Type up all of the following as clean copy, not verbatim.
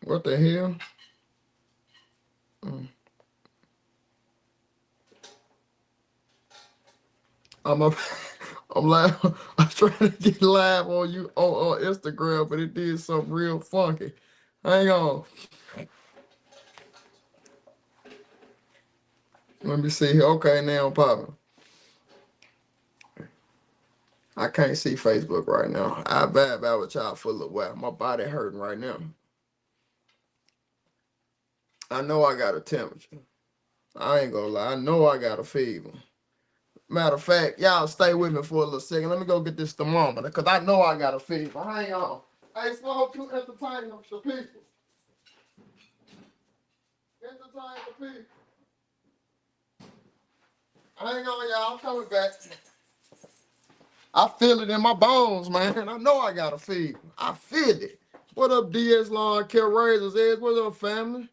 What the hell? Mm. I'm up. I'm live. I'm trying to get live on you on Instagram, but it did something real funky. Hang on. Let me see here. Okay, now I'm popping. I can't see Facebook right now. I vibe out with y'all for a little while. My body hurting right now. I know I got a temperature. I ain't gonna lie. I know I got a fever. Matter of fact, y'all stay with me for a little second. Let me go get this thermometer, because I know I got a fever. Hang on. Hey, Slow, to entertain the people. Entertain the people. Hang on, y'all. I'm coming back. I feel it in my bones, man. I know I got a fever. I feel it. What up, DS Lawn Care Razors Edge? What up, family?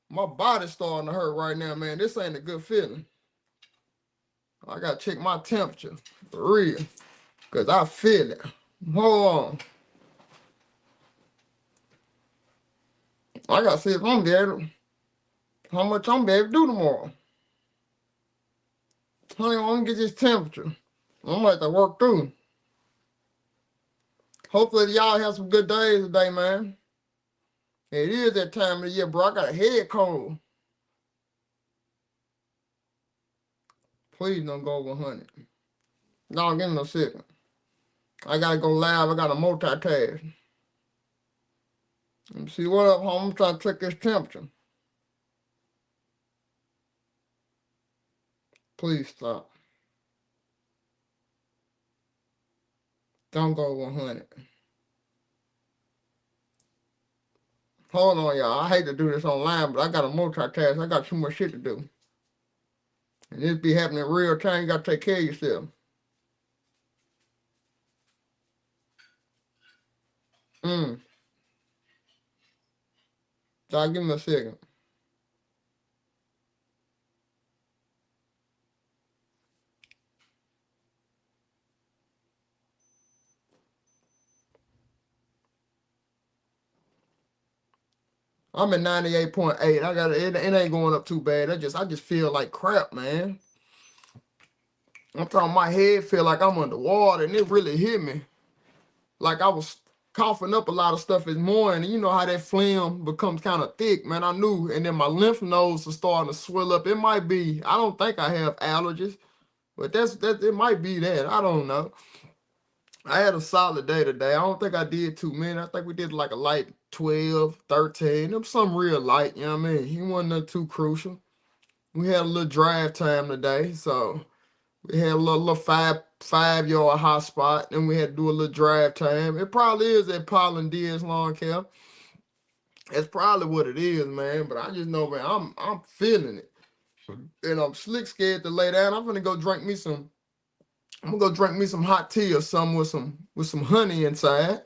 My body's starting to hurt right now, man. This ain't a good feeling. I gotta check my temperature for real, because I feel it. Hold on. I gotta see if I'm able, how much I'm able to do tomorrow. Hang on, let me get this temperature. I'm gonna have to work through. Hopefully y'all have some good days today, man. It is that time of the year, bro. I got a head cold. Please don't go over 100. No, give me a second. I gotta go live. I gotta multitask. Let me see what up, home. I'm trying to check this temperature. Please stop. Don't go over 100. Hold on, y'all. I hate to do this online, but I gotta multitask. I got too much shit to do. And this be happening real time. You gotta take care of yourself. So give me a second. I'm at 98.8. I got it ain't going up too bad. I just feel like crap, man. I'm talking my head feel like I'm underwater, and it really hit me. Like I was coughing up a lot of stuff this morning. You know how that phlegm becomes kind of thick, man. I knew, and then my lymph nodes are starting to swell up. It might be, I don't think I have allergies, but it might be that. I don't know. I had a solid day today. I don't think I did too many. I think we did like a light 12, 13. Them some real light, you know what I mean? He wasn't nothing too crucial. We had a little drive time today, so we had a little five-yard hot spot, and we had to do a little drive time. It probably is at Pollen Diaz Lawn Care. That's probably what it is, man. But I just know, man, I'm feeling it. And I'm slick scared to lay down. I'm gonna go drink me some. I'm gonna go drink me some hot tea or something with some honey inside,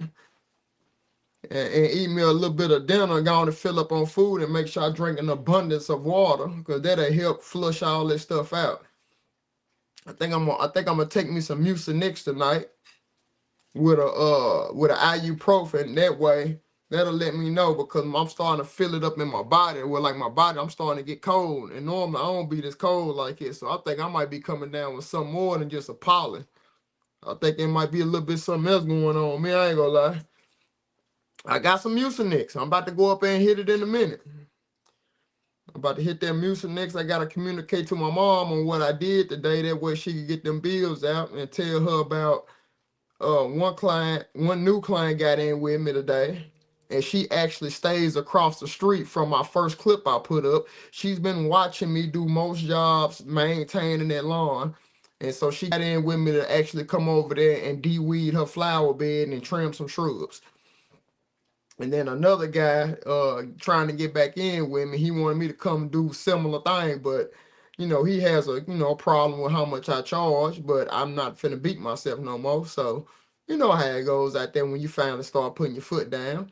and eat me a little bit of dinner. Go on and fill up on food and make sure I drink an abundance of water, because that'll help flush all this stuff out. I think I'm gonna take me some Mucinex tonight with a ibuprofen. That way, that'll let me know, because I'm starting to feel it up in my body. Well, like my body, I'm starting to get cold, and normally I don't be this cold like it. So I think I might be coming down with something more than just a pollen. I think there might be a little bit something else going on. Me, I ain't gonna lie. I got some Mucinex. I'm about to go up there and hit it in a minute. I'm about to hit that Mucinex. I gotta communicate to my mom on what I did today. That way she could get them bills out and tell her about one new client got in with me today, and she actually stays across the street from my first clip I put up. She's been watching me do most jobs maintaining that lawn, and so she got in with me to actually come over there and de-weed her flower bed and trim some shrubs. And then another guy trying to get back in with me, he wanted me to come do similar thing, but he has a problem with how much I charge, but I'm not finna beat myself no more. So you know how it goes out there when you finally start putting your foot down.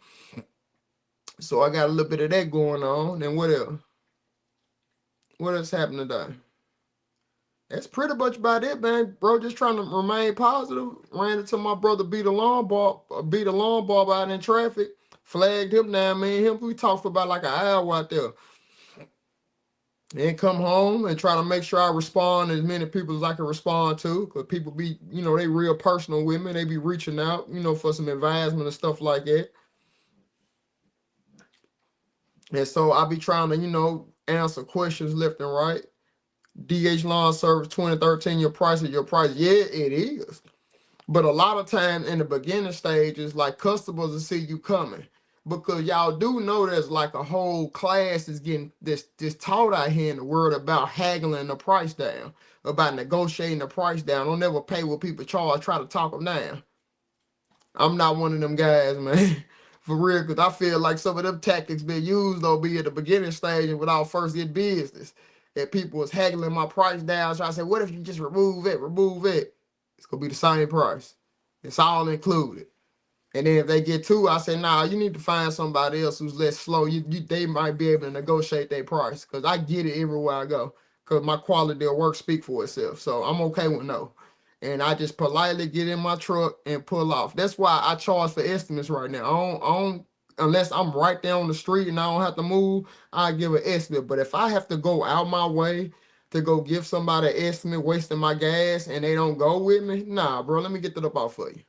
So I got a little bit of that going on. And what else? What else happened today? That's pretty much about it, man. Bro, just trying to remain positive. Ran into my brother beat a lawn barber out in traffic. Flagged him down, man. We talked for about like an hour out there. And come home and try to make sure I respond to as many people as I can respond to. Because people be, they real personal with me. They be reaching out, for some advisement and stuff like that. And so I be trying to, answer questions left and right. DH Lawn Service 2013, your price is your price. Yeah, it is. But a lot of times in the beginning stages, like customers will see you coming. Because y'all do know there's like a whole class is getting this taught out here in the world about haggling the price down, about negotiating the price down. Don't never pay what people charge, try to talk them down. I'm not one of them guys, man. For real, because I feel like some of them tactics been used, though, be at the beginning stage and without first get business. That people was haggling my price down. So I said, what if you just remove it? It's going to be the same price. It's all included. And then if they get two, I say, nah, you need to find somebody else who's less slow. They might be able to negotiate their price. Because I get it everywhere I go. Because my quality of work speak for itself. So I'm okay with no. And I just politely get in my truck and pull off. That's why I charge for estimates right now. I don't unless I'm right there on the street and I don't have to move, I give an estimate. But if I have to go out my way to go give somebody an estimate, wasting my gas, and they don't go with me, nah, bro, let me get that up off for you.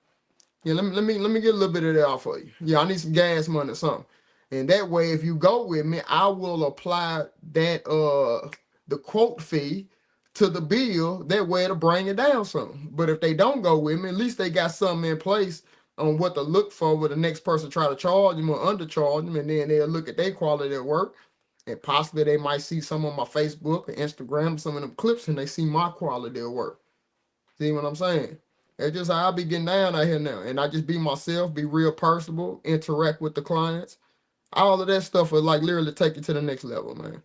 Yeah, let me get a little bit of that off for you. Yeah, I need some gas money or something. And that way, if you go with me, I will apply that the quote fee to the bill. That way it'll bring it down some. But if they don't go with me, at least they got something in place on what to look for with the next person try to charge them or undercharge them, and then they'll look at their quality of work. And possibly they might see some on my Facebook or Instagram, some of them clips, and they see my quality of work. See what I'm saying? That's just how I be getting down out here now. And I just be myself, be real personable, interact with the clients. All of that stuff will like literally take you to the next level, man.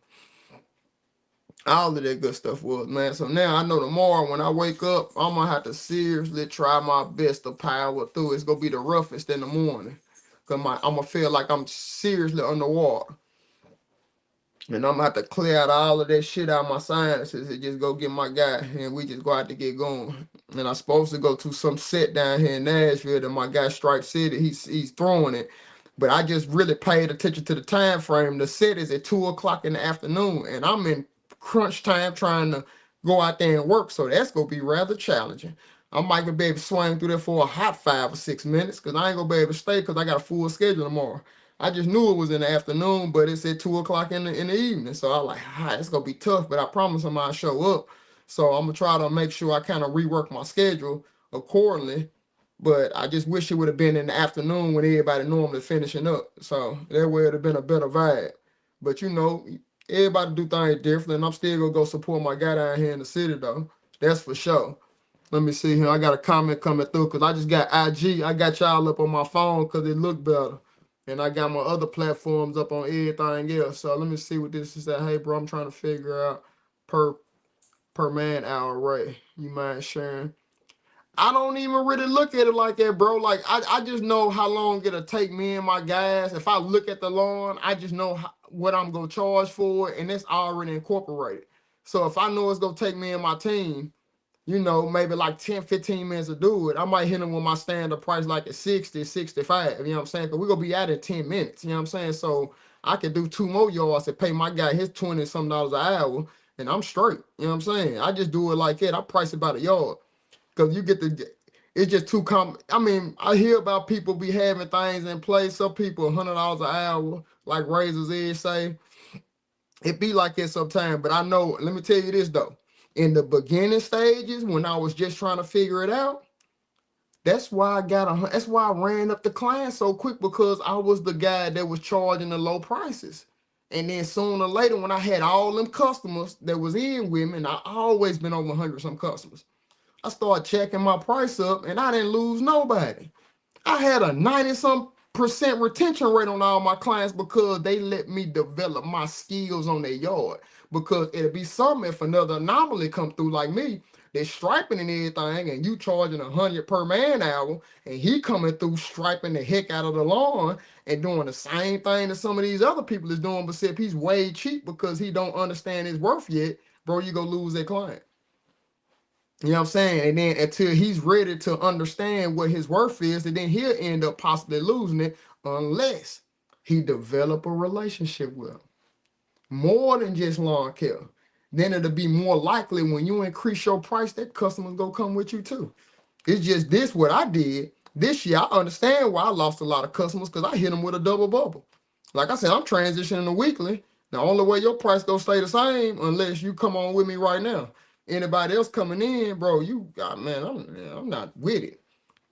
All of that good stuff was, man. So now I know tomorrow when I wake up, I'm going to have to seriously try my best to power through. It's going to be the roughest in the morning. Because I'm going to feel like I'm seriously underwater. And I'm going to have to clear out all of that shit out of my sinuses and just go get my guy. And we just go out to get going. And I'm supposed to go to some set down here in Nashville that my guy Stripe City, he's throwing it. But I just really paid attention to the time frame. The set is at 2 o'clock in the afternoon. And I'm in crunch time trying to go out there and work. So that's going to be rather challenging. I might be able to swing through there for a hot 5 or 6 minutes because I ain't going to be able to stay because I got a full schedule tomorrow. I just knew it was in the afternoon, but it's at 2 o'clock in the evening. So I was like, it's going to be tough, but I promise I'm going to show up. So I'm going to try to make sure I kind of rework my schedule accordingly. But I just wish it would have been in the afternoon when everybody normally finishing up. So that way it would have been a better vibe. But everybody do things different. And I'm still going to go support my guy down here in the city, though. That's for sure. Let me see here. I got a comment coming through because I just got IG. I got y'all up on my phone because it looked better. And I got my other platforms up on everything else. So let me see what this is. Hey, bro, I'm trying to figure out per man hour rate. You mind sharing? I don't even really look at it like that, bro. Like, I just know how long it'll take me and my guys. If I look at the lawn, I just know what I'm going to charge for it, and it's already incorporated. So if I know it's going to take me and my team, maybe like 10, 15 minutes to do it, I might hit them with my standard price like at 60, 65, you know what I'm saying? Because we're going to be out in 10 minutes, you know what I'm saying? So I could do 2 more yards and pay my guy his $20-something an hour, and I'm straight, you know what I'm saying? I just do it like that. I price it by the yard. Because it's just too common. I mean, I hear about people be having things in place. Some people $100 an hour, like Razor's Edge say. It be like it sometimes, but I know, let me tell you this though. In the beginning stages, when I was just trying to figure it out, that's why I ran up the client so quick, because I was the guy that was charging the low prices. And then sooner or later, when I had all them customers that was in with me, and I always been over 100 some customers, I started checking my price up and I didn't lose nobody. I had a 90-some% retention rate on all my clients because they let me develop my skills on their yard. Because it'll be something if another anomaly come through like me, they're striping and everything, and you charging 100 per man hour, and he coming through striping the heck out of the lawn and doing the same thing that some of these other people is doing, but except he's way cheap because he don't understand his worth yet, bro, you gonna lose that client. You know what I'm saying? And then until he's ready to understand what his worth is, and then he'll end up possibly losing it, unless he develop a relationship with them. More than just lawn care. Then it'll be more likely when you increase your price, that customers gonna come with you too. It's just this what I did this year. I understand why I lost a lot of customers because I hit them with a double bubble. Like I said, I'm transitioning to weekly. The only way your price gonna stay the same unless you come on with me right now. Anybody else coming in, bro, you got man, I'm not with it.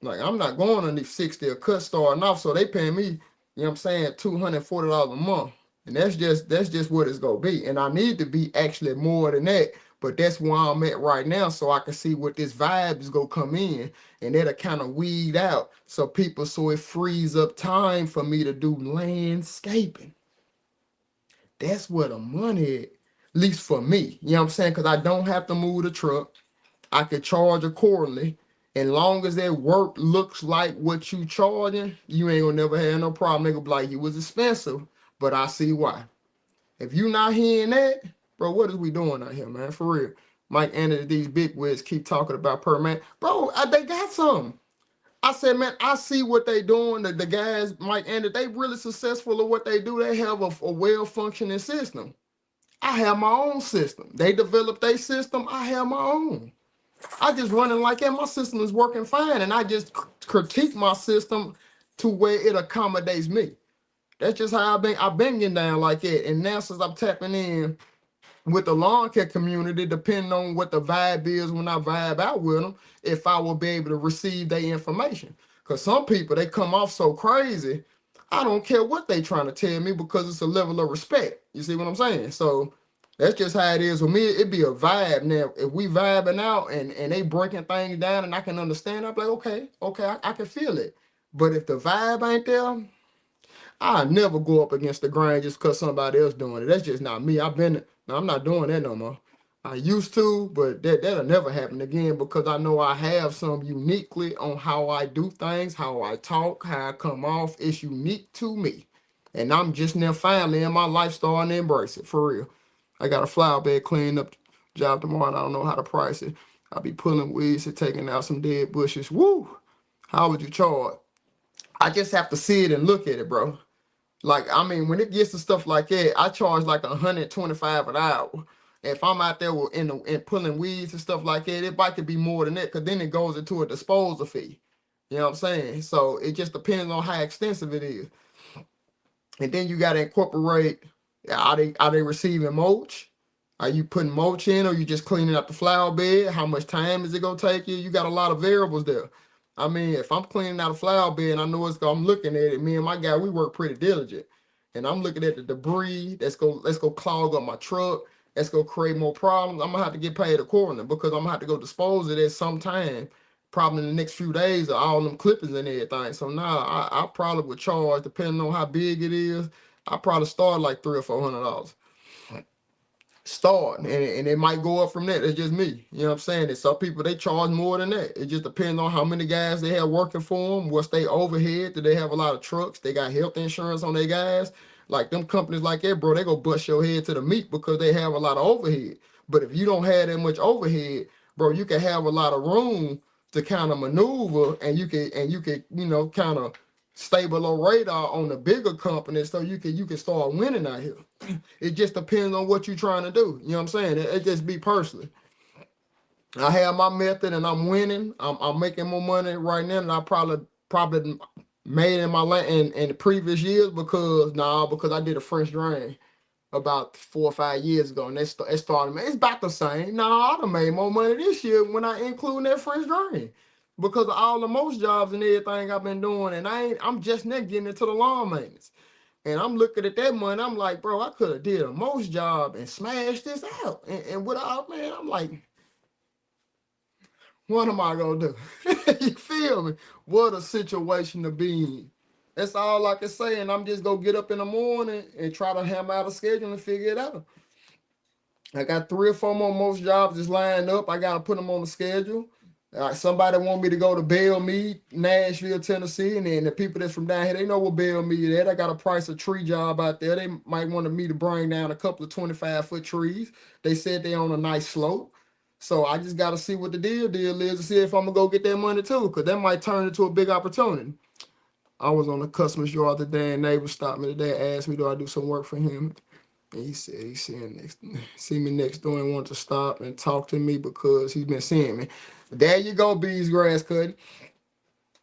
Like I'm not going on these 60 a cut starting off, so they paying me, you know what I'm saying, $240 a month. And that's just what it's gonna be. And I need to be actually more than that. But that's where I'm at right now, so I can see what this vibe is gonna come in, and that'll kind of weed out so it frees up time for me to do landscaping. That's where the money is, at least for me. You know what I'm saying? Because I don't have to move the truck. I could charge accordingly. And long as that work looks like what you charging, you ain't gonna never have no problem. They gonna be like, it was expensive, but I see why. If you not hearing that, bro, what is we doing out here, man? For real. Mike Anderson, these big wigs keep talking about per man. Bro, they got something. I said, man, I see what they doing. The guys, Mike Anderson, they really successful at what they do. They have a well-functioning system. I have my own system. They developed their system. I have my own. I just running like that. My system is working fine, and I just critique my system to where it accommodates me. That's just how I've been getting down like that. And now since I'm tapping in with the lawn care community, depending on what the vibe is when I vibe out with them, if I will be able to receive their information. Because some people, they come off so crazy, I don't care what they trying to tell me because it's a level of respect. You see what I'm saying? So that's just how it is with me. It be a vibe. Now, if we vibing out and they breaking things down and I can understand, I'm like, okay, I can feel it. But if the vibe ain't there, I never go up against the grain just because somebody else doing it. That's just not me. I'm not doing that no more. I used to, but that'll never happen again because I know I have some uniquely on how I do things, how I talk, how I come off. It's unique to me. And I'm just now finally in my life starting to embrace it, for real. I got a flower bed cleaning up job tomorrow and I don't know how to price it. I'll be pulling weeds and taking out some dead bushes. Woo! How would you charge? I just have to see it and look at it, bro. Like, I mean, when it gets to stuff like that, I charge like 125 an hour. If I'm out there and pulling weeds and stuff like that, it might could be more than that, because then it goes into a disposal fee. You know what I'm saying? So it just depends on how extensive it is. And then you got to incorporate, are they receiving mulch? Are you putting mulch in, or you just cleaning up the flower bed? How much time is it going to take you? You got a lot of variables there. I mean, if I'm cleaning out a flower bed and I know I'm looking at it, me and my guy, we work pretty diligent. And I'm looking at the debris let's go clog up my truck. That's going to create more problems. I'm going to have to get paid accordingly because I'm going to have to go dispose of it sometime, probably in the next few days, of all them clippings and everything. So now I probably would charge, depending on how big it is, I probably start like $300 or $400. Start, and it might go up from that. It's just me. You know what I'm saying? And some people, they charge more than that. It just depends on how many guys they have working for them, what's their overhead. Do they have a lot of trucks? They got health insurance on their guys. Like them companies like that, bro, they go bust your head to the meat because they have a lot of overhead. But if you don't have that much overhead, bro, you can have a lot of room to kind of maneuver, and you can kind of stay below radar on the bigger companies, so you can start winning out here. It just depends on what you're trying to do. You know what I'm saying? It just be personally. I have my method and I'm winning. I'm making more money right now than I probably made in in the previous years because I did a French drain about 4 or 5 years ago, and it started. It's about the same. I done made more money this year when I include that French drain because of all the most jobs and everything I've been doing, and I'm just now getting into the lawn maintenance. And I'm looking at that money, I'm like, bro, I could have did a most job and smashed this out. And without, man, I'm like, what am I gonna do? You feel me? What a situation to be in. That's all I can say. And I'm just gonna get up in the morning and try to hammer out a schedule and figure it out. I got 3 or 4 more most jobs just lined up. I gotta put them on the schedule. Somebody want me to go to Belle Mead, Nashville, Tennessee, and then the people that's from down here, they know what Belle Mead is. I got a price a tree job out there. They might want me to bring down a couple of 25-foot trees. They said they on a nice slope. So I just got to see what the deal is to see if I'm going to go get that money too, because that might turn into a big opportunity. I was on the customer show the other day, and neighbor stopped me today, asked me, do I do some work for him? And he said he see me next door and wanted to stop and talk to me because he's been seeing me. There you go, Bees Grass Cutting.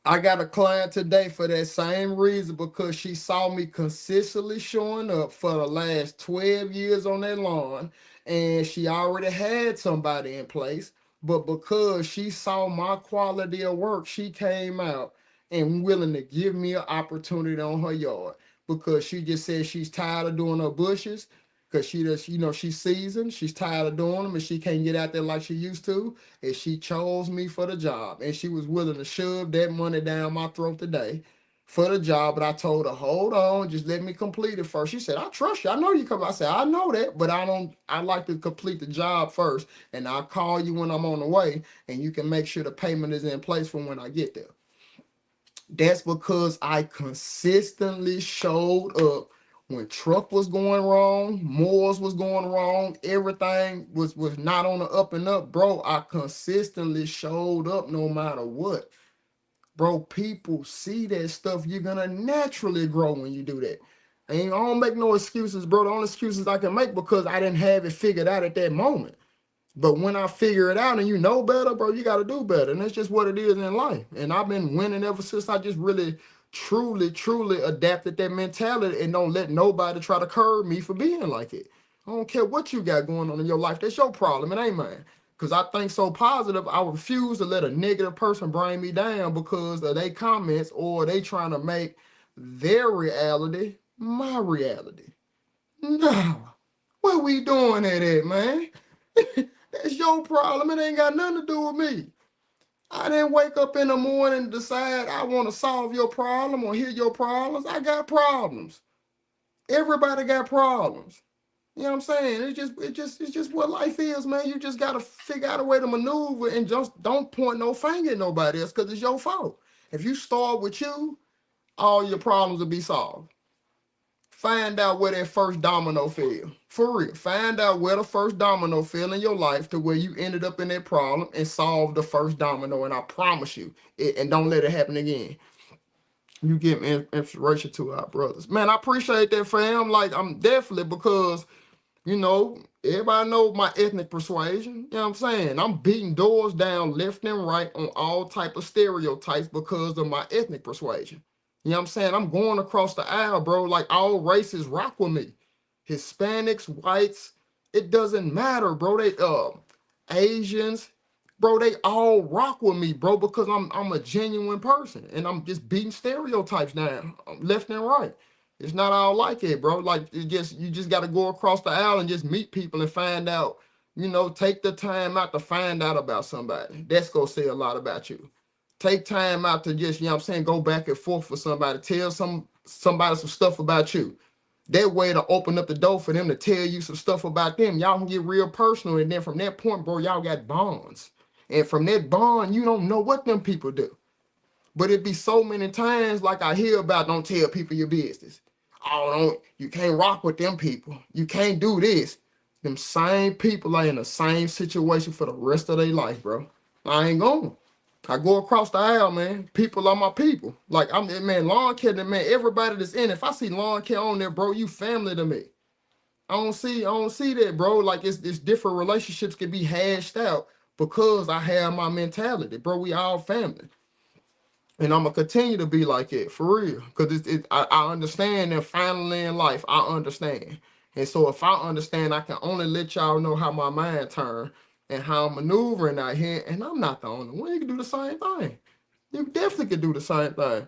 I got a client today for that same reason, because she saw me consistently showing up for the last 12 years on that lawn, and she already had somebody in place. But because she saw my quality of work, she came out and willing to give me an opportunity on her yard, because she just said she's tired of doing her bushes, because she just, she's seasoned, she's tired of doing them, and she can't get out there like she used to. And she chose me for the job, and she was willing to shove that money down my throat today for the job. But I told her, hold on, just let me complete it first. She said, I trust you, I know you come. I said, I know that, but I like to complete the job first, and I'll call you when I'm on the way, and you can make sure the payment is in place for when I get there. That's because I consistently showed up when truck was going wrong, Moors was going wrong, everything was not on the up and up, bro. I consistently showed up no matter what. Bro, people see that stuff. You're gonna naturally grow when you do that. And I don't make no excuses, bro. The only excuses I can make because I didn't have it figured out at that moment. But when I figure it out and you know better, bro, you got to do better. And that's just what it is in life. And I've been winning ever since I just really, truly adapted that mentality and don't let nobody try to curb me for being like it. I don't care what you got going on in your life. That's your problem. It ain't mine. Because I think so positive, I refuse to let a negative person bring me down because of their comments, or they trying to make their reality my reality. No. What we doing at, man? That's your problem. It ain't got nothing to do with me. I didn't wake up in the morning and decide I want to solve your problem or hear your problems. I got problems. Everybody got problems. You know what I'm saying? It's just what life is, man. You just gotta figure out a way to maneuver and just don't point no finger at nobody else because it's your fault. If you start with you, all your problems will be solved. Find out where that first domino fell. For real. Find out where the first domino fell in your life to where you ended up in that problem and solve the first domino. And I promise you, and don't let it happen again. You give me inspiration to our brothers. Man, I appreciate that, fam. Like, I'm definitely, because, everybody know my ethnic persuasion. You know what I'm saying? I'm beating doors down left and right on all type of stereotypes because of my ethnic persuasion. You know what I'm saying? I'm going across the aisle, bro. Like, all races rock with me. Hispanics, whites, it doesn't matter, bro. They Asians, bro, they all rock with me, bro, because I'm a genuine person and I'm just beating stereotypes down left and right. It's not all like it, bro. Like, you just got to go across the aisle and just meet people and find out. Take the time out to find out about somebody. That's gonna say a lot about you. Take time out to just, what I'm saying, go back and forth with somebody. Tell somebody some stuff about you. That way to open up the door for them to tell you some stuff about them. Y'all can get real personal. And then from that point, bro, y'all got bonds. And from that bond, you don't know what them people do. But it be so many times, like I hear about, don't tell people your business. Oh, you can't rock with them people. You can't do this. Them same people are in the same situation for the rest of their life, bro. I ain't going. I go across the aisle, man. People are my people. Like, man, lawn care, man, everybody that's in. If I see lawn care on there, bro, you family to me. I don't see that, bro. Like, it's different relationships can be hashed out because I have my mentality, bro. We all family. And I'm gonna continue to be like it for real. Cause I understand that finally in life, I understand. And so if I understand, I can only let y'all know how my mind turn and how I'm maneuvering out here. And I'm not the only one. You can do the same thing. You definitely can do the same thing.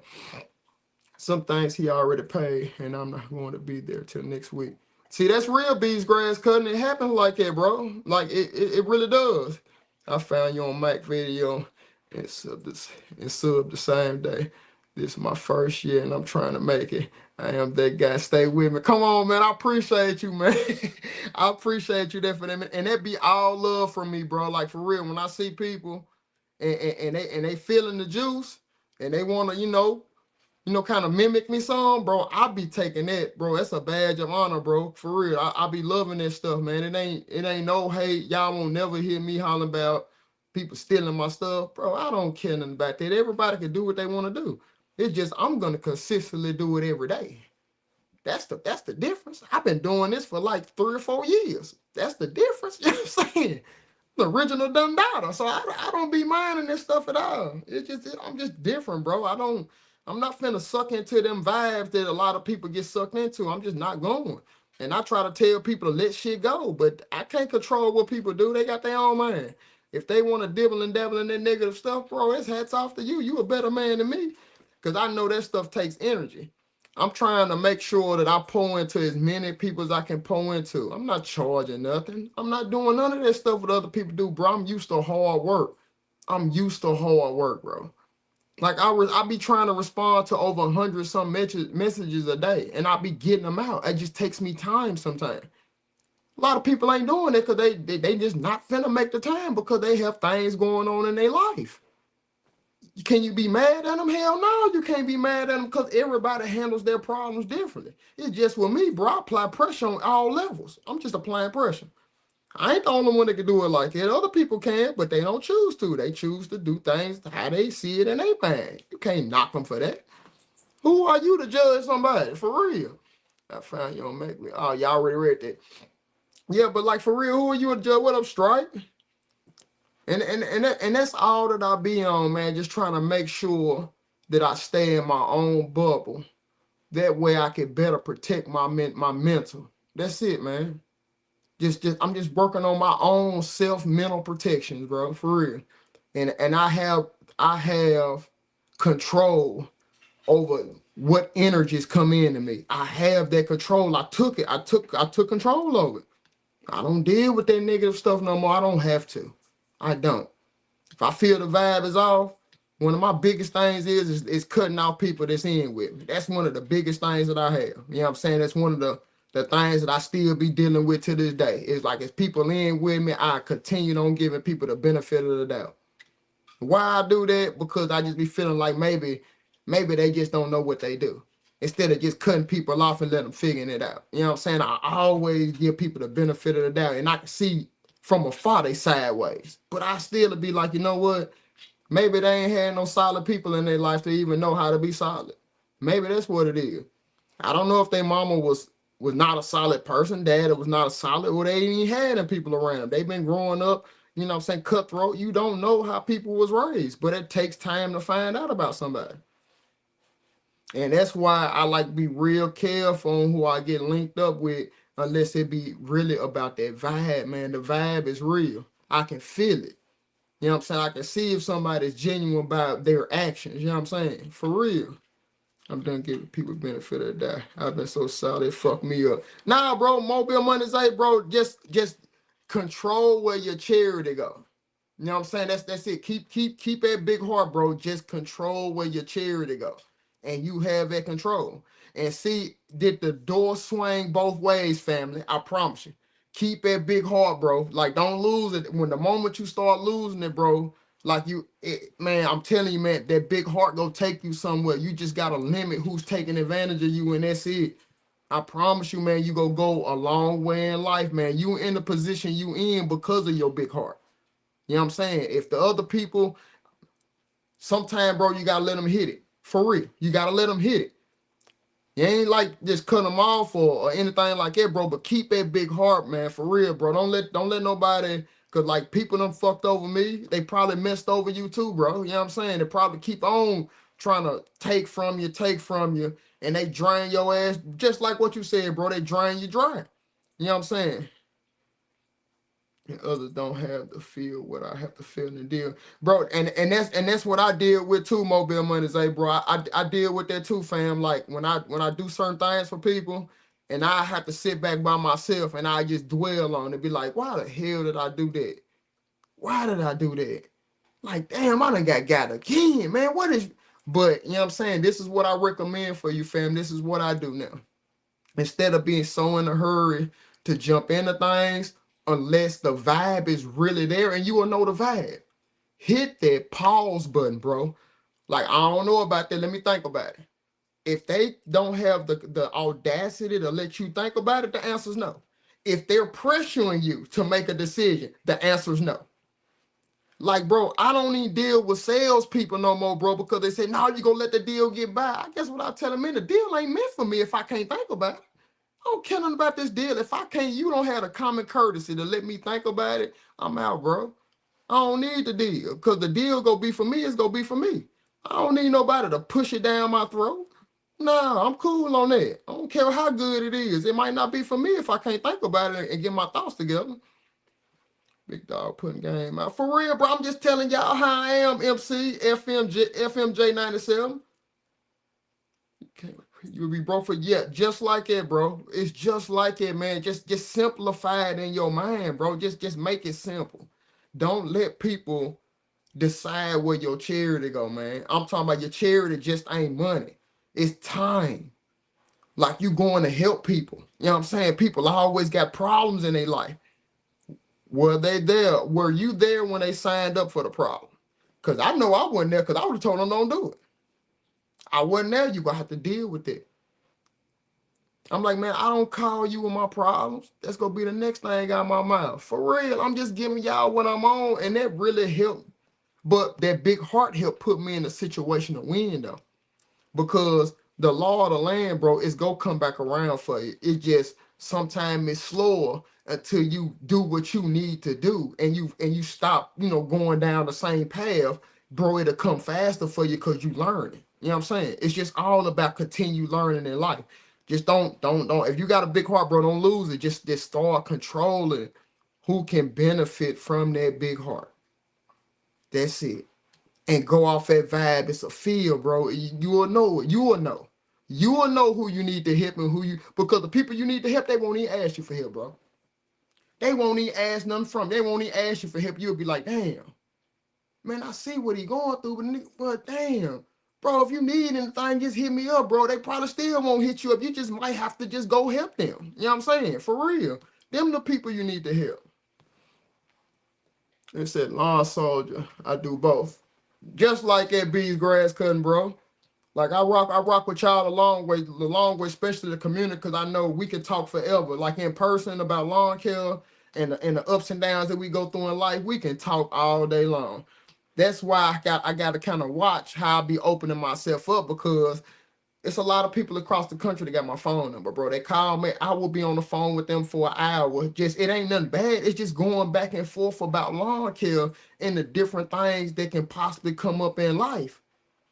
Some things he already paid, and I'm not going to be there till next week. See, that's real Bees Grass Cutting. It happens like that, bro. Like, it really does. I found you on Mac Video and sub the same day. This is my first year, and I'm trying to make it. I am that guy. Stay with me. Come on, man. I appreciate you, man. I appreciate you there for them. And that be all love from me, bro. Like, for real, when I see people and they feeling the juice and they want to, kind of mimic me some, bro, I be taking that, bro. That's a badge of honor, bro. For real. I be loving that stuff, man. It ain't no hate. Y'all won't never hear me hollering about people stealing my stuff. Bro, I don't care nothing about that. Everybody can do what they want to do. It's just I'm gonna consistently do it every day. That's the difference. I've been doing this for like 3 or 4 years. That's the difference. You know what I'm saying? The original Dundada. So I don't be minding this stuff at all. It's just I'm just different, bro. I'm not finna suck into them vibes that a lot of people get sucked into. I'm just not going. And I try to tell people to let shit go, but I can't control what people do. They got their own mind. If they want to dibble and dabble in that negative stuff, bro, it's hats off to you. You a better man than me. Because I know that stuff takes energy. I'm trying to make sure that I pour into as many people as I can pour into. I'm not charging nothing. I'm not doing none of that stuff what other people do, bro. I'm used to hard work. I'm used to hard work, bro. Like I be trying to respond to over 100 some messages a day, and I be getting them out. It just takes me time sometimes. A lot of people ain't doing it because they just not finna make the time because they have things going on in their life. Can you be mad at them? Hell no, you can't be mad at them because everybody handles their problems differently. It's just with me, bro. I apply pressure on all levels. I'm just applying pressure. I ain't the only one that can do it like that. Other people can, but they don't choose to. They choose to do things how they see it in their mind. You can't knock them for that. Who are you to judge somebody? For real. I found you don't make me. Oh, y'all already read that. Yeah, but like for real, who are you to judge? What up, Strike? And that's all that I be on, man. Just trying to make sure that I stay in my own bubble. That way I can better protect my mental. That's it, man. I'm just working on my own mental protections, bro, for real. And I have control over what energies come into me. I have that control. I took it. I took control over it. I don't deal with that negative stuff no more. I don't have to. I don't. If I feel the vibe is off, one of my biggest things is cutting off people that's in with me. That's one of the biggest things that I have. You know what I'm saying? That's one of the things that I still be dealing with to this day. It's like if people in with me, I continue on giving people the benefit of the doubt. Why I do that? Because I just be feeling like maybe they just don't know what they do. Instead of just cutting people off and let them figure it out. You know what I'm saying? I always give people the benefit of the doubt. And I can see from afar they sideways. But I still be like, you know what? Maybe they ain't had no solid people in their life to even know how to be solid. Maybe that's what it is. I don't know if their mama was not a solid person, dad was not a solid, or they ain't even had them people around them. They've been growing up, you know what I'm saying, cutthroat. You don't know how people was raised, but it takes time to find out about somebody. And that's why I like be real careful on who I get linked up with, unless it be really about that vibe, man. The vibe is real. I can feel it. You know what I'm saying? I can see if somebody's genuine about their actions. You know what I'm saying? For real. I'm done giving people benefit of the doubt. I've been so solid, it fucked me up. Nah, bro, Mobile Money's like, bro, just control where your charity go. You know what I'm saying? That's it. Keep that big heart, bro. Just control where your charity go. And you have that control. And see, did the door swing both ways, family? I promise you. Keep that big heart, bro. Like, don't lose it. When the moment you start losing it, bro, like man, I'm telling you, man, that big heart go take you somewhere. You just gotta limit who's taking advantage of you, and that's it. I promise you, man, you go a long way in life, man. You in the position you in because of your big heart. You know what I'm saying? If the other people, sometime, bro, you gotta let them hit it. For real. You gotta let them hit it. You ain't like just cut them off or anything like that, bro. But keep that big heart, man. For real, bro. Don't let nobody, cause like people done fucked over me. They probably messed over you too, bro. You know what I'm saying? They probably keep on trying to take from you, and they drain your ass just like what you said, bro. They drain you dry. You know what I'm saying? And others don't have to feel what I have to feel and deal, bro. And that's what I deal with too. Mobile Money, say, bro. I deal with that too, fam. Like when I do certain things for people, and I have to sit back by myself and I just dwell on it, be like, why the hell did I do that? Why did I do that? Like, damn, I done got again, man. What is? But you know what I'm saying? This is what I recommend for you, fam. This is what I do now. Instead of being so in a hurry to jump into things, unless the vibe is really there, and you will know the vibe. Hit that pause button, bro. Like, I don't know about that. Let me think about it. If they don't have the audacity to let you think about it, the answer is no. If they're pressuring you to make a decision, the answer is no. Like, bro, I don't even deal with salespeople no more, bro, because they say, no, you gonna let the deal get by. I guess what I tell them, man, the deal ain't meant for me if I can't think about it. I don't care nothing about this deal. If I can't, you don't have the common courtesy to let me think about it, I'm out, bro. I don't need the deal, because the deal gonna be for me, it's gonna be for me. I don't need nobody to push it down my throat. Nah, I'm cool on that. I don't care how good it is. It might not be for me if I can't think about it and get my thoughts together. Big dog putting game out. For real, bro. I'm just telling y'all how I am, MC, FMJ 97. You'll be broke for just like that, bro. It's just like it, man. Just simplify it in your mind, bro. Just make it simple. Don't let people decide where your charity go, man. I'm talking about your charity just ain't money. It's time. Like you going to help people. You know what I'm saying? People always got problems in their life. Were they there? Were you there when they signed up for the problem? Because I know I wasn't there, because I would have told them don't do it. I wasn't there. You're going to have to deal with it. I'm like, man, I don't call you with my problems. That's going to be the next thing out of my mouth. For real, I'm just giving y'all what I'm on, and that really helped. But that big heart helped put me in a situation to win, though. Because the law of the land, bro, is going to come back around for you. It just, sometimes it's slower until you do what you need to do, and you stop, going down the same path, bro. It'll come faster for you because you learn it. You know what I'm saying? It's just all about continue learning in life. Just don't. If you got a big heart, bro, don't lose it. Just start controlling who can benefit from that big heart. That's it. And go off that vibe. It's a feel, bro. You will know it. You will know. You will know who you need to help and because the people you need to help, they won't even ask you for help, bro. They won't even ask nothing from. They won't even ask you for help. You'll be like, damn, man, I see what he going through, but damn, bro, if you need anything, just hit me up, bro. They probably still won't hit you up. You just might have to just go help them. You know what I'm saying? For real. Them the people you need to help. They said, lawn soldier, I do both. Just like at B's grass cutting, bro. Like I rock with y'all the long way, especially the community, because I know we can talk forever. Like in person about lawn care and the ups and downs that we go through in life, we can talk all day long. That's why I got to kind of watch how I be opening myself up, because it's a lot of people across the country that got my phone number, bro. They call me. I will be on the phone with them for an hour. Just, it ain't nothing bad. It's just going back and forth about lawn care and the different things that can possibly come up in life.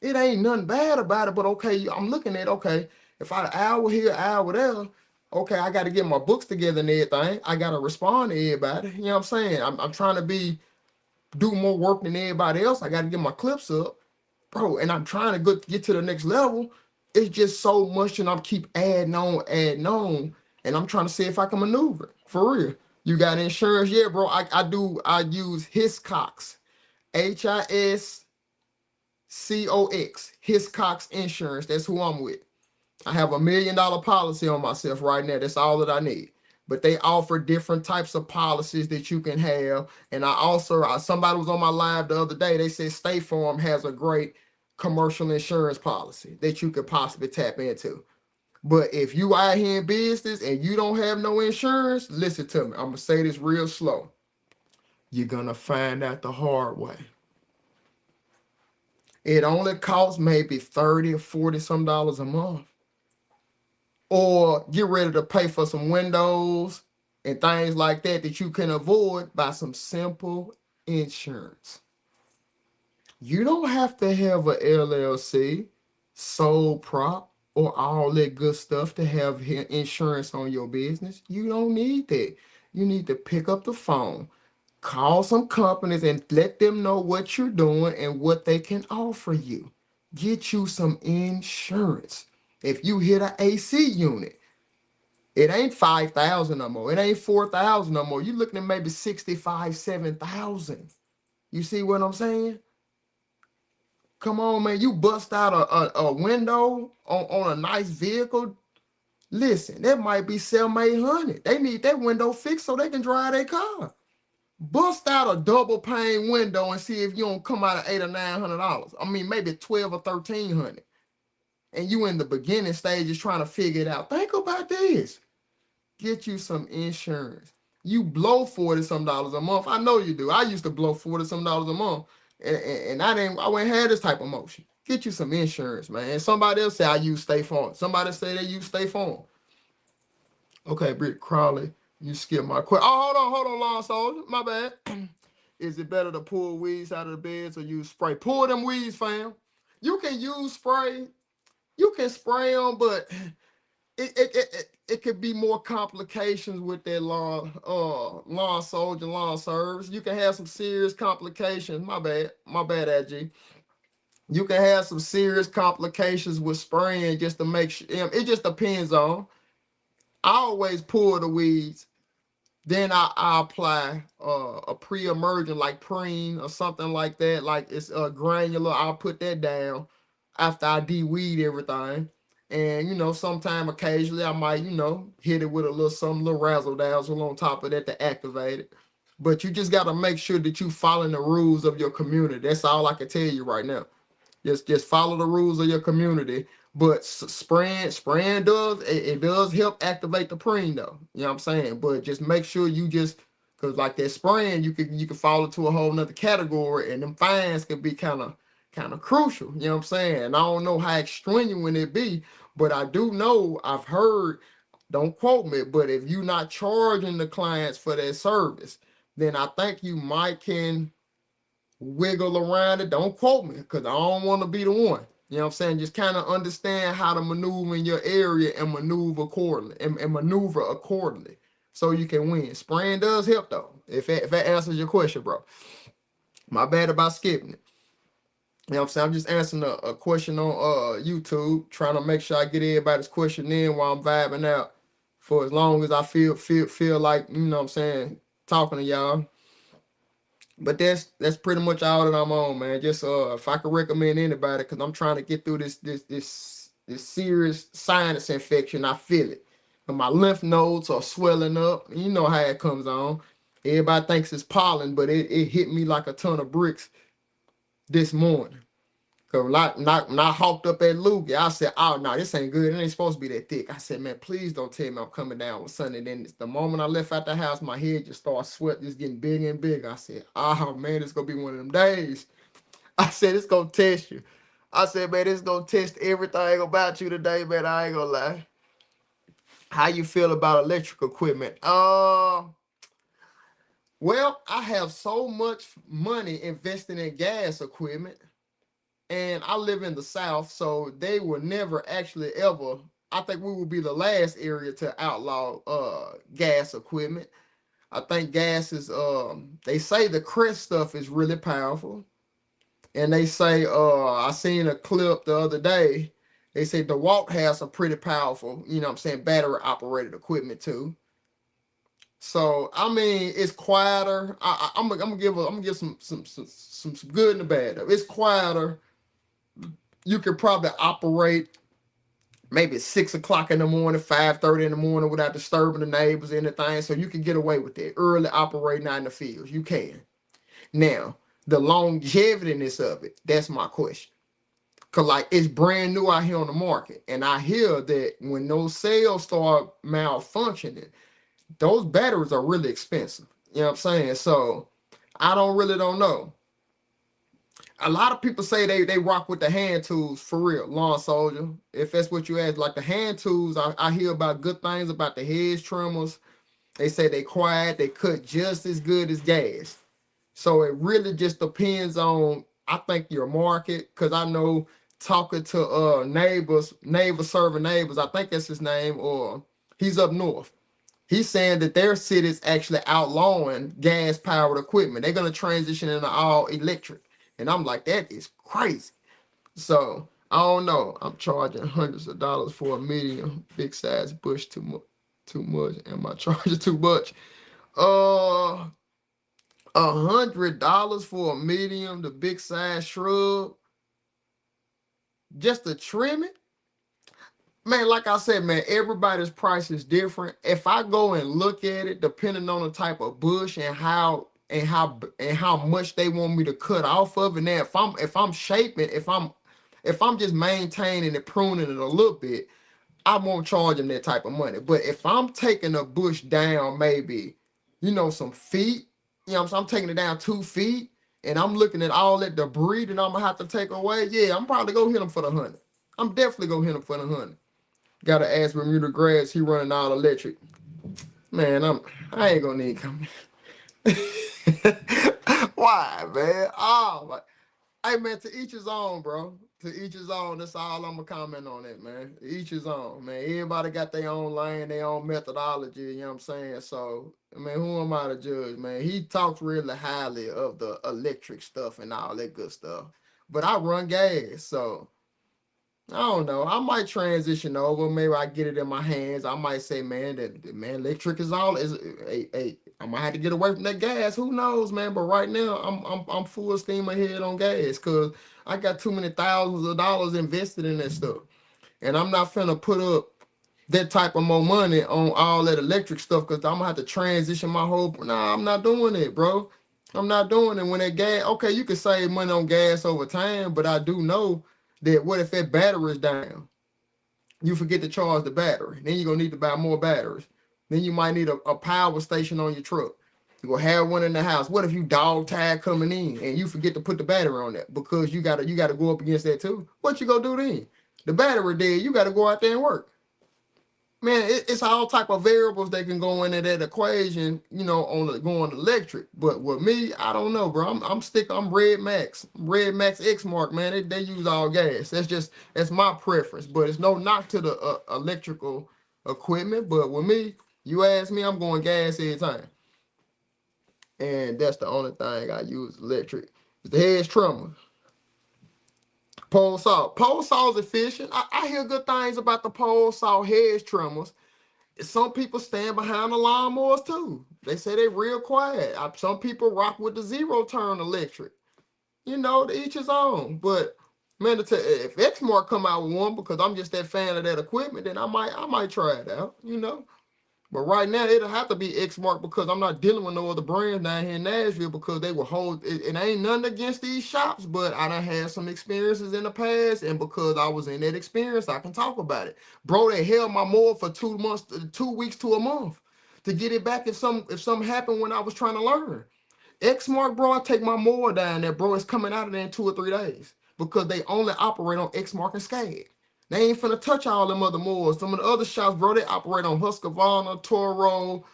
It ain't nothing bad about it, but okay, I'm looking at, okay, if I an hour here, hour there, okay, I got to get my books together and everything. I got to respond to everybody. You know what I'm saying? I'm trying to do more work than everybody else. I got to get my clips up, bro, and I'm trying to get to the next level. It's just so much, and I'm keep adding on, and I'm trying to see if I can maneuver. For real. You got insurance? Yeah, bro. I use Hiscox. HISCOX. Hiscox Insurance. That's who I'm with. I have $1 million policy on myself right now. That's all that I need. But they offer different types of policies that you can have. And I also, somebody was on my live the other day. They said State Farm has a great commercial insurance policy that you could possibly tap into. But if you out here in business and you don't have no insurance, listen to me. I'm going to say this real slow. You're going to find out the hard way. It only costs maybe 30 or 40 some dollars a month. Or get ready to pay for some windows and things like that you can avoid by some simple insurance. You don't have to have a LLC, sole prop, or all that good stuff to have insurance on your business. You don't need that. You need to pick up the phone, call some companies, and let them know what you're doing and what they can offer you. Get you some insurance. If you hit an AC unit, it ain't 5,000 no more. It ain't 4,000 no more. You're looking at maybe 65, 7,000. You see what I'm saying? Come on, man. You bust out a window on a nice vehicle. Listen, that might be 700-800. They need that window fixed so they can drive their car. Bust out a double pane window and see if you don't come out of $800 or $900. I mean, maybe 12 or 1,300. And you in the beginning stages trying to figure it out. Think about this. Get you some insurance. you blow $40 some a month. I know you do. I used to blow $40 some a month, and I wouldn't have this type of motion. Get you some insurance, man. Somebody else say I use State Farm. Somebody say they use State Farm. Okay, Britt Crowley, you skipped my question. Oh, hold on, Long Soldier. My bad. Is it better to pull weeds out of the beds or use spray? Pull them weeds, fam. You can use spray. You can spray them, but it could be more complications with that lawn soldier, lawn service. You can have some serious complications. My bad, AG. You can have some serious complications with spraying just to make sure. It just depends on. I always pull the weeds, then I apply a pre-emergent like preen or something like that. Like it's granular. I'll put that down after I de-weed everything. And, sometime occasionally I might, hit it with a little razzle dazzle on top of that to activate it. But you just got to make sure that you following the rules of your community. That's all I can tell you right now. Just follow the rules of your community. But spraying does, it does help activate the preen though. You know what I'm saying? But just make sure you because like that spraying, you can fall into a whole nother category, and them fines can be kind of crucial. You know what I'm saying? And I don't know how extreme it be, but I do know, I've heard, don't quote me, but if you're not charging the clients for their service, then I think you might can wiggle around it. Don't quote me, because I don't want to be the one. You know what I'm saying? Just kind of understand how to maneuver in your area and maneuver accordingly, so you can win. Spraying does help though, if that answers your question, bro. My bad about skipping it. You know what I'm saying? I'm just answering a question on YouTube, trying to make sure I get everybody's question in while I'm vibing out for as long as I feel like, you know what I'm saying, talking to y'all. But that's pretty much all that I'm on, man. Just if I could recommend anybody, because I'm trying to get through this serious sinus infection, I feel it. And my lymph nodes are swelling up. You know how it comes on. Everybody thinks it's pollen, but it hit me like a ton of bricks this morning. Cause not hawked up at Loogie. I said, oh no, this ain't good. It ain't supposed to be that thick. I said, man, please don't tell me I'm coming down with something. Then the moment I left out the house, my head just started sweating, just getting bigger and bigger. I said, oh man, it's gonna be one of them days. I said, it's gonna test you. I said, man, it's gonna test everything about you today, man. I ain't gonna lie. How you feel about electric equipment? Well, I have so much money investing in gas equipment, and I live in the South, so they will never actually ever. I think we will be the last area to outlaw gas equipment. I think gas is they say the Crest stuff is really powerful. And they say I seen a clip the other day. They say DeWalt has some pretty powerful, you know what I'm saying, battery operated equipment too. So I mean, it's quieter. I'm gonna give some good and the bad. It's quieter. You could probably operate maybe 6 o'clock in the morning, 5:30 in the morning without disturbing the neighbors or anything. So you can get away with that early operating out in the fields. You can. Now, the longeviness of it, that's my question. Cause like it's brand new out here on the market. And I hear that when those cells start malfunctioning, those batteries are really expensive. You know what I'm saying? So I don't know. A lot of people say they rock with the hand tools for real, lawn soldier. If that's what you ask, like the hand tools, I hear about good things about the hedge trimmers. They say they quiet, they cut just as good as gas. So it really just depends on, I think, your market. Cause I know talking to serving neighbors, I think that's his name, or he's up north. He's saying that their city's actually outlawing gas powered equipment. They're gonna transition into all electric. And I'm like, that is crazy. So I don't know. I'm charging hundreds of dollars for a medium, big size bush too much. Am I charging too much? $100 for a medium to big size shrub just to trim it. Man, like I said, man, everybody's price is different. If I go and look at it, depending on the type of bush and how much they want me to cut off of it. Now, if I'm shaping, if I'm just maintaining and pruning it a little bit, I won't charge them that type of money. But if I'm taking a bush down maybe some feet. So I'm taking it down 2 feet, and I'm looking at all that debris that I'm gonna have to take away. Yeah, I'm probably gonna hit him for the 100. I'm definitely gonna hit him for the 100. Gotta ask Bermuda Grass. He running all electric. Man, I ain't gonna need come. Why, man? Oh, my. Hey, man, to each his own, bro. To each his own. That's all I'm gonna comment on it, man. To each his own, man. Everybody got their own lane, their own methodology. You know what I'm saying? So, I mean, who am I to judge, man? He talks really highly of the electric stuff and all that good stuff. But I run gas, so I don't know. I might transition over. Maybe I get it in my hands. I might say, man, man, electric is all is. Hey, I might have to get away from that gas. Who knows, man? But right now, I'm full steam ahead on gas because I got too many thousands of dollars invested in that stuff, and I'm not finna put up that type of more money on all that electric stuff because I'm gonna have to transition my whole. Nah, I'm not doing it, bro. I'm not doing it. When that gas, okay, you can save money on gas over time, but I do know that what if that battery's down? You forget to charge the battery. Then you're gonna need to buy more batteries. Then you might need a power station on your truck. You gonna have one in the house. What if you dog tired coming in and you forget to put the battery on that because you gotta go up against that too? What you gonna do then? The battery dead. You gotta go out there and work. Man, it's all type of variables that can go into that equation, on going electric. But with me, I don't know, bro. I'm Red Max, Exmark, man. They use all gas. That's my preference. But it's no knock to the electrical equipment. But with me, you ask me, I'm going gas every time, and that's the only thing I use electric. It's the hedge trimmer. Pole saw. Pole saw is efficient. I hear good things about the pole saw hedge trimmers. Some people stand behind the lawnmowers too. They say they real quiet. Some people rock with the zero turn electric. To each his own. But man, if Exmark come out with one, because I'm just that fan of that equipment, then I might try it out. But right now it'll have to be Exmark because I'm not dealing with no other brands down here in Nashville because they will hold it. It ain't nothing against these shops, but I done had some experiences in the past, and because I was in that experience, I can talk about it. Bro, they held my mower for 2 months, 2 weeks to a month to get it back if something happened when I was trying to learn. Exmark, bro, I take my mower down there, bro. It's coming out of there in 2 or 3 days because they only operate on Exmark and Skag. They ain't finna touch all them other mowers. Some of the other shops, bro, they operate on Husqvarna, Toro,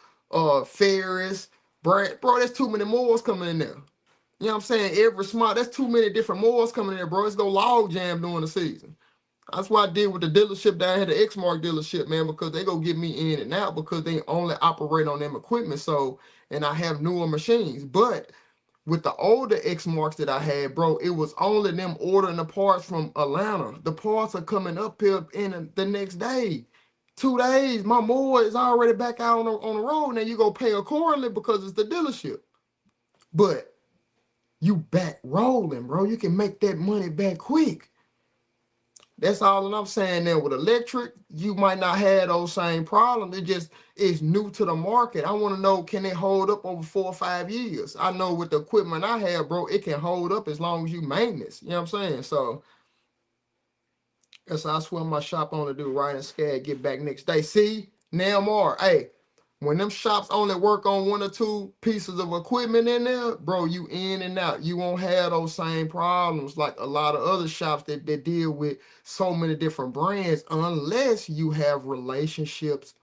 Ferris, Brad. Bro, there's too many mowers coming in there. You know what I'm saying? Every smart, that's too many different mowers coming in there, bro. It's go log jam during the season. That's what I did with the dealership down here, the Exmark dealership, man, because they go get me in and out because they only operate on them equipment. So, and I have newer machines. But with the older Exmarks that I had, bro, it was only them ordering the parts from Atlanta. The parts are coming up here in the next day. 2 days, my mower is already back out on the road. Now you go pay accordingly because it's the dealership. But you back rolling, bro. You can make that money back quick. That's all that I'm saying there. With electric, you might not have those same problems. It just is new to the market. I want to know, can it hold up over 4 or 5 years? I know with the equipment I have, bro, it can hold up as long as you maintenance. You know what I'm saying? So that's how I swim my shop on to do right and scared, get back next day. See, now more. Hey, when them shops only work on 1 or 2 pieces of equipment in there, bro, you in and out. You won't have those same problems like a lot of other shops that deal with so many different brands unless you have relationships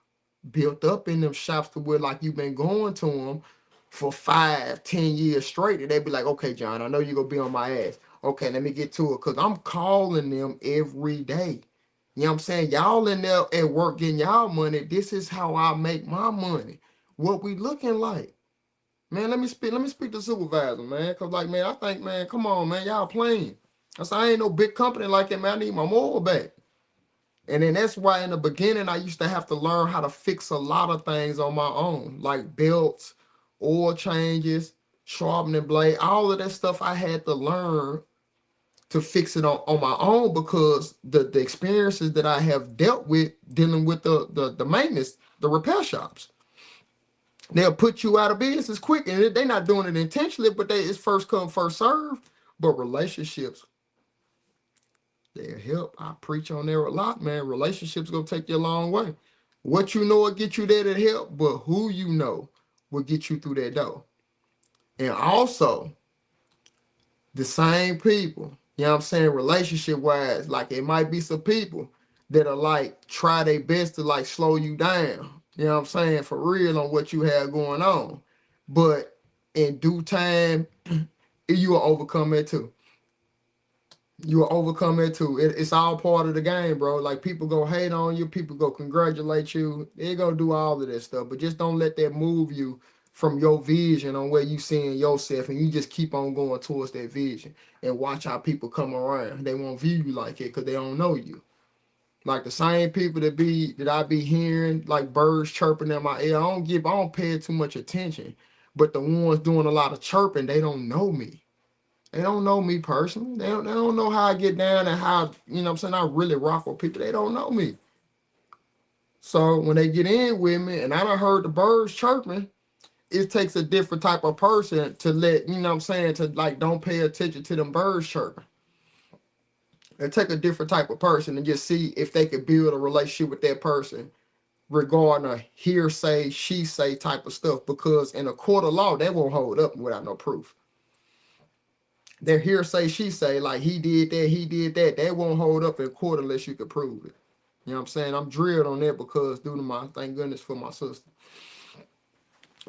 built up in them shops to where like you've been going to them for 5, 10 years straight. And they be like, okay, John, I know you're going to be on my ass. Okay, let me get to it because I'm calling them every day. You know what I'm saying? Y'all in there at work getting y'all money. This is how I make my money. What we looking like? Man, let me speak to supervisor, man. Cause like, man, I think, man, come on, man, y'all playing. I said, I ain't no big company like that, man. I need my mower back. And then that's why in the beginning I used to have to learn how to fix a lot of things on my own, like belts, oil changes, sharpening blade, all of that stuff I had to learn to fix it on my own because the experiences that I have dealt with dealing with the maintenance, the repair shops, they'll put you out of business quick, and they're not doing it intentionally, but it's first come, first serve. But relationships, they help. I preach on there a lot, man. Relationships gonna take you a long way. What you know will get you there to help, but who you know will get you through that door. And also, the same people, you know what I'm saying, relationship wise, like it might be some people that are like try their best to like slow you down, you know what I'm saying, for real on what you have going on. But in due time, you will overcome it too. You will overcome it too. It's all part of the game, bro. Like people go hate on you, people go congratulate you. They gonna do all of this stuff, but just don't let that move you from your vision on where you seeing yourself, and you just keep on going towards that vision and watch how people come around. They won't view you like it because they don't know you. Like the same people that I be hearing like birds chirping in my ear. I don't pay it too much attention. But the ones doing a lot of chirping, they don't know me. They don't know me personally. They don't know how I get down and how, you know what I'm saying, I really rock with people. They don't know me. So when they get in with me and I done heard the birds chirping, it takes a different type of person to let, you know what I'm saying, to like don't pay attention to them birds chirping. It take a different type of person and just see if they could build a relationship with that person regarding a hearsay, she say type of stuff. Because in a court of law, that won't hold up without no proof. Their hearsay, she say, like he did that, that won't hold up in court unless you can prove it. You know what I'm saying? I'm drilled on that because due to my, thank goodness for my sister.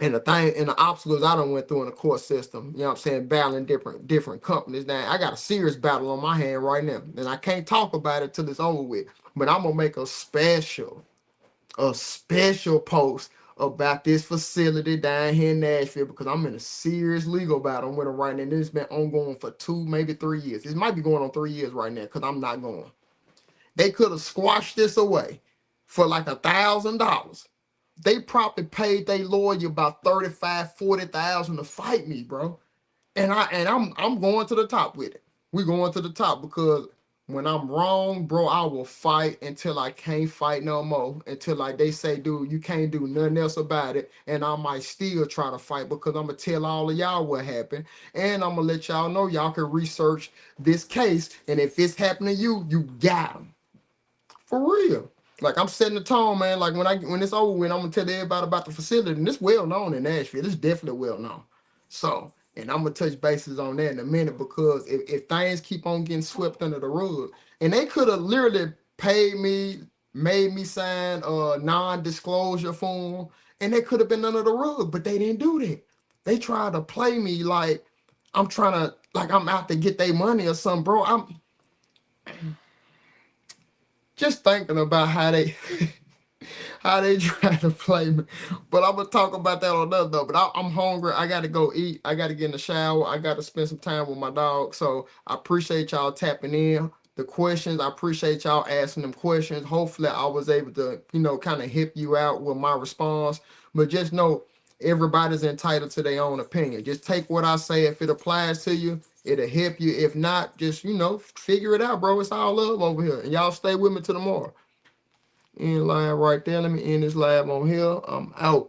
And the obstacles I done went through in the court system, you know what I'm saying, battling different companies. Now I got a serious battle on my hand right now. And I can't talk about it till it's over with. But I'm gonna make a special post about this facility down here in Nashville because I'm in a serious legal battle with them right now. This has been ongoing for 2, maybe 3 years. It might be going on 3 years right now because I'm not going. They could have squashed this away for like $1,000. They probably paid their lawyer about 35, 40,000 to fight me, bro. And I'm going to the top with it. We're going to the top because when I'm wrong, bro, I will fight until I can't fight no more. Until like they say, dude, you can't do nothing else about it. And I might still try to fight because I'm gonna tell all of y'all what happened. And I'm gonna let y'all know y'all can research this case. And if it's happening to you, you got them. For real. Like I'm setting the tone, man. Like when it's over with, I'm gonna tell everybody about the facility. And it's well known in Nashville. It's definitely well known. So, and I'm gonna touch bases on that in a minute because if things keep on getting swept under the rug, and they could have literally paid me, made me sign a non-disclosure form, and they could have been under the rug, but they didn't do that. They tried to play me like I'm trying to, like I'm out to get their money or something, bro. I'm just thinking about how they how they try to play me. But I'm gonna talk about that on another though. But I'm hungry. I gotta go eat. I gotta get in the shower. I gotta spend some time with my dog. So I appreciate y'all tapping in. The questions, I appreciate y'all asking them questions. Hopefully I was able to, you know, kind of hip you out with my response. But just know everybody's entitled to their own opinion. Just take what I say. If it applies to you, it'll help you. If not, just, you know, figure it out, bro. It's all love over here. And y'all stay with me till tomorrow. End live right there. Let me end this live on here. I'm out.